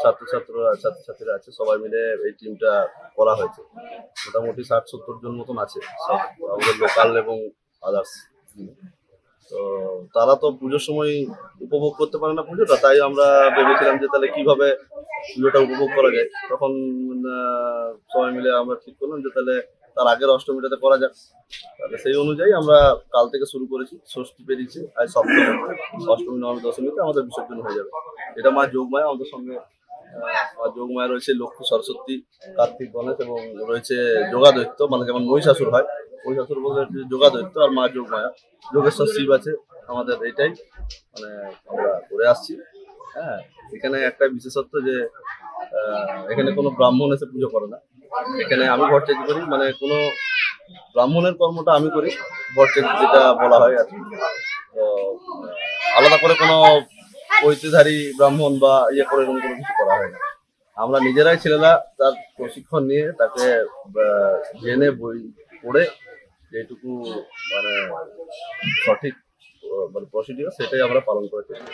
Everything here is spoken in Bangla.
ছাত্রছাত্রীরা আছে সবাই মিলে এই টিমটা করা হয়েছে। মোটামুটি 60-70 জন মতন আছে সব আমাদের লোকাল এবং আদার্স। তো তারা তো পুজোর সময় উপভোগ করতে পারে না পুজোটা, তাই আমরা ভেবেছিলাম যে তাহলে কিভাবে পুজোটা উপভোগ করা যায়। তখন সবাই মিলে আমরা ঠিক করলাম যে তাহলে তার আগের অষ্টমীটাতে করা যাক। তাহলে সেই অনুযায়ী আমরা কাল থেকে শুরু করেছি, ষষ্ঠী পেরিয়েছে, আজ সপ্তমী, অষ্টমী নবমী দশমীতে আমাদের বিসর্জন হয়ে যাবে। এটা মা যোগমায়া আমাদের সঙ্গে, মা যোগমায়া রয়েছে লক্ষ্মী, সরস্বতী, কার্তিক, গণেশ এবং রয়েছে যোগাদৈত্য, মানে যেমন মহিষাসুর হয়, মহিষাসুর বলতে যোগাদৈত্য, আর মা যোগমায়া, যোগেশ্বর শিব আছে আমাদের। এইটাই মানে আমরা করে আসছি। হ্যাঁ, এখানে একটা বিশেষত্ব যে এখানে কোনো ব্রাহ্মণ এসে পুজো করে না। এখানে আমি ভট্টাচার্য করি, মানে কোনো ব্রাহ্মণের কর্মটা আমি করি, ভট্টাচার্য যেটা বলা হয় আর কি। তো আলাদা করে কোনো ঐতিধারী ব্রাহ্মণ বা ইয়ে করে এরকম কোনো কিছু করা হয় না। আমরা নিজেরাই ছেলেরা তার প্রশিক্ষণ নিয়ে তাকে জেনে বই পড়ে যেটুকু মানে সঠিক মানে প্রসিডিওর সেটাই আমরা পালন করে থাকি।